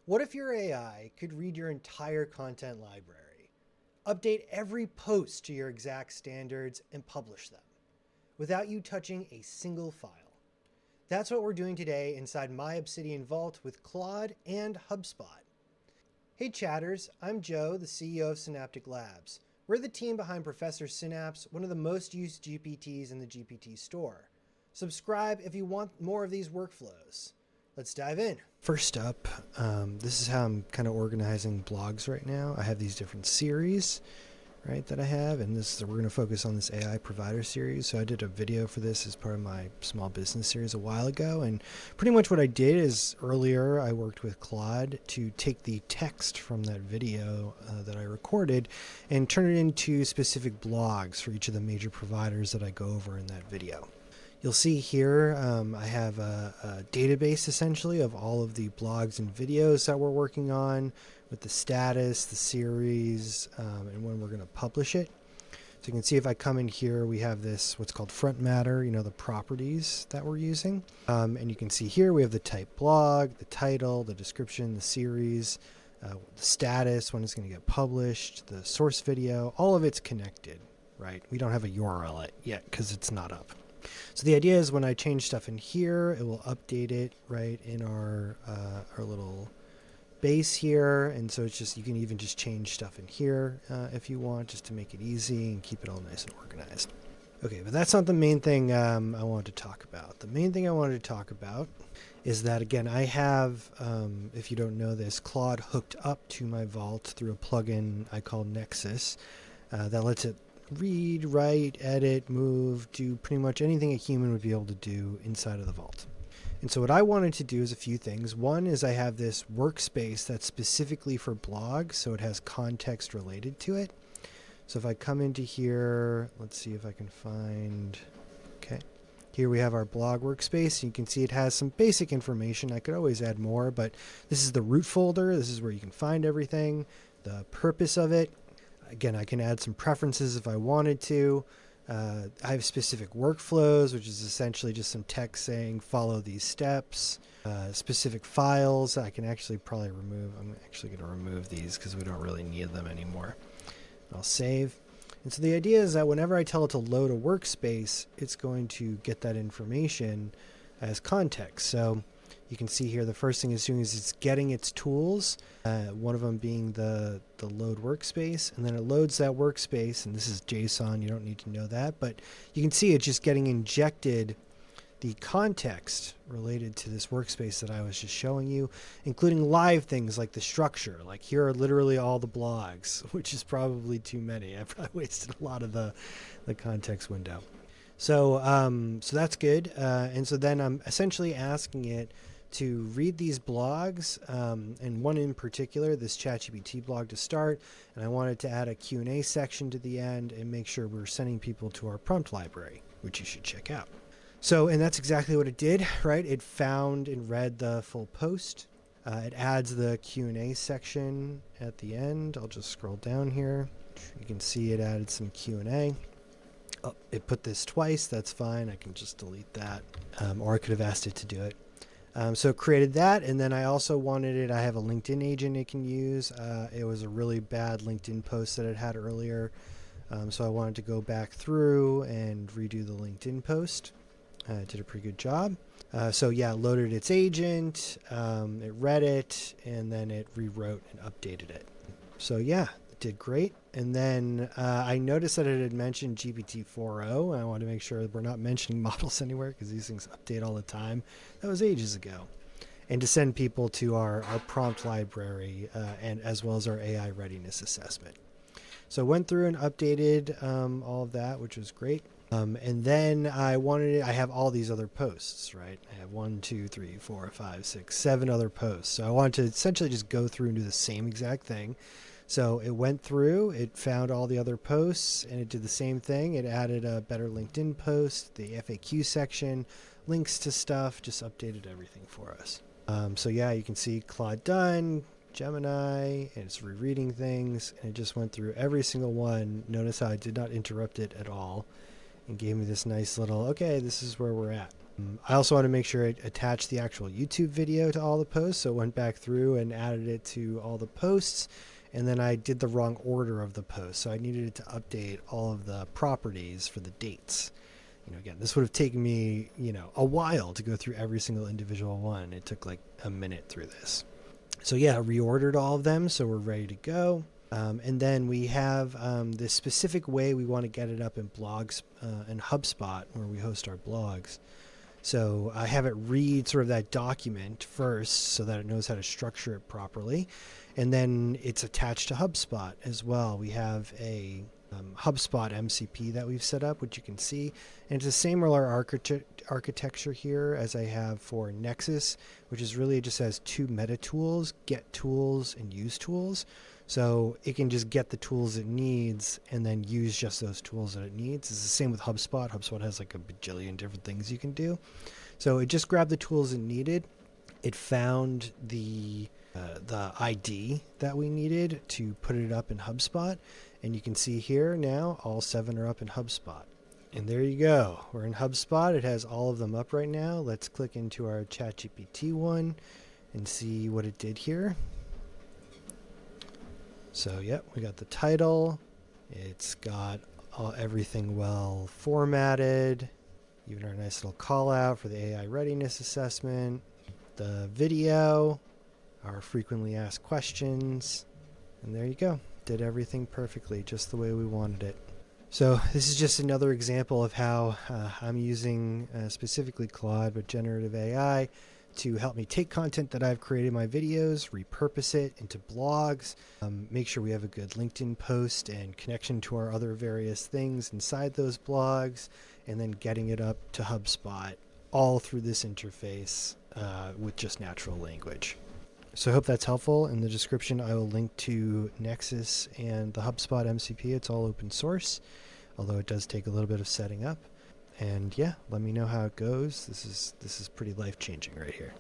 What if your AI could read your entire content library, update every post to your exact standards, and publish them without you touching a single file? That's what we're doing today inside my Obsidian Vault with Claude and HubSpot. Hey chatters, I'm Joe, the CEO of Synaptic Labs. We're the team behind Professor Synapse, one of the most used GPTs in the GPT store. Subscribe if you want more of these workflows. Let's dive in. First up, this is how I'm kind of organizing blogs right now. I have these different series, right, that I have, and we're going to focus on this AI provider series. So I did a video for this as part of my small business series a while ago, and pretty much what I did is earlier I worked with Claude to take the text from that video that I recorded and turn it into specific blogs for each of the major providers that I go over in that video. You'll see here I have a database essentially of all of the blogs and videos that we're working on with the status, the series, and when we're going to publish it. So you can see if I come in here, we have this what's called frontmatter, the properties that we're using. And you can see here we have the type blog, the title, the description, the series, the status, when it's going to get published, the source video, all of it's connected, right? We don't have a URL yet because it's not up. So the idea is when I change stuff in here, it will update it right in our little base here. And so it's just, you can even just change stuff in here if you want, just to make it easy and keep it all nice and organized. Okay, but that's not the main thing I wanted to talk about. The main thing I wanted to talk about is that, again, I have, if you don't know this, Claude hooked up to my Vault through a plugin I call Nexus that lets it read, write, edit, move, do pretty much anything a human would be able to do inside of the Vault. And so what I wanted to do is a few things. One is I have this workspace that's specifically for blogs, so it has context related to it. So if I come into here, let's see if I can find, okay. Here we have our blog workspace. You can see it has some basic information. I could always add more, but this is the root folder. This is where you can find everything, the purpose of it. Again, I can add some preferences if I wanted to. I have specific workflows, which is essentially just some text saying follow these steps. Specific files I can actually probably remove. I'm actually going to remove these because we don't really need them anymore. I'll save. And so the idea is that whenever I tell it to load a workspace, it's going to get that information as context. So you can see here the first thing it's doing is it's getting its tools, one of them being the load workspace, and then it loads that workspace, and this is JSON, you don't need to know that, but you can see it's just getting injected the context related to this workspace that I was just showing you, including live things like the structure. Like here are literally all the blogs, which is probably too many. I probably wasted a lot of the context window. So so that's good. And so then I'm essentially asking it to read these blogs, and one in particular, this ChatGPT blog to start, and I wanted to add a Q&A section to the end and make sure we're sending people to our prompt library, which you should check out. So, and that's exactly what it did, right? It found and read the full post. It adds the Q&A section at the end. I'll just scroll down here. You can see it added some Q&A. Oh, it put this twice. That's fine. I can just delete that. Or I could have asked it to do it. So it created that, and then I also wanted it, I have a LinkedIn agent it can use. It was a really bad LinkedIn post that it had earlier. So I wanted to go back through and redo the LinkedIn post. It did a pretty good job. So yeah, it loaded its agent, it read it, and then it rewrote and updated it. So yeah, it did great. And then I noticed that it had mentioned GPT-4o, and I wanted to make sure that we're not mentioning models anywhere because these things update all the time. That was ages ago. And to send people to our prompt library and as well as our AI readiness assessment. So I went through and updated all of that, which was great. And then I have all these other posts, right? I have 1, 2, 3, 4, 5, 6, 7 other posts. So I wanted to essentially just go through and do the same exact thing. So it went through, it found all the other posts, and it did the same thing. It added a better LinkedIn post, the FAQ section, links to stuff, just updated everything for us. So yeah, you can see Claude done, Gemini, and it's rereading things, and it just went through every single one. Notice how I did not interrupt it at all and gave me this nice little, okay, this is where we're at. I also want to make sure it attached the actual YouTube video to all the posts, so it went back through and added it to all the posts. And then I did the wrong order of the post, so I needed it to update all of the properties for the dates. Again, this would have taken me, a while to go through every single individual one. It took like a minute through this. So yeah, reordered all of them, so we're ready to go. And then we have this specific way we want to get it up in blogs and HubSpot, where we host our blogs. So I have it read sort of that document first so that it knows how to structure it properly. And then it's attached to HubSpot as well. We have a HubSpot MCP that we've set up, which you can see. And it's the same similar architecture here as I have for Nexus, which is really just has two meta tools, get tools and use tools. So it can just get the tools it needs and then use just those tools that it needs. It's the same with HubSpot. HubSpot has like a bajillion different things you can do. So it just grabbed the tools it needed. It found the ID that we needed to put it up in HubSpot. And you can see here now all 7 are up in HubSpot. And there you go. We're in HubSpot. It has all of them up right now. Let's click into our ChatGPT one and see what it did here. So, yep, we got the title. It's got everything well formatted. Even our nice little call out for the AI readiness assessment. The video, our frequently asked questions. And there you go. Did everything perfectly, just the way we wanted it. So this is just another example of how I'm using specifically Claude, but generative AI to help me take content that I've created in my videos, repurpose it into blogs, make sure we have a good LinkedIn post and connection to our other various things inside those blogs, and then getting it up to HubSpot all through this interface with just natural language. So I hope that's helpful. In the description, I will link to Nexus and the HubSpot MCP. It's all open source, although it does take a little bit of setting up. And yeah, let me know how it goes. This is pretty life-changing right here.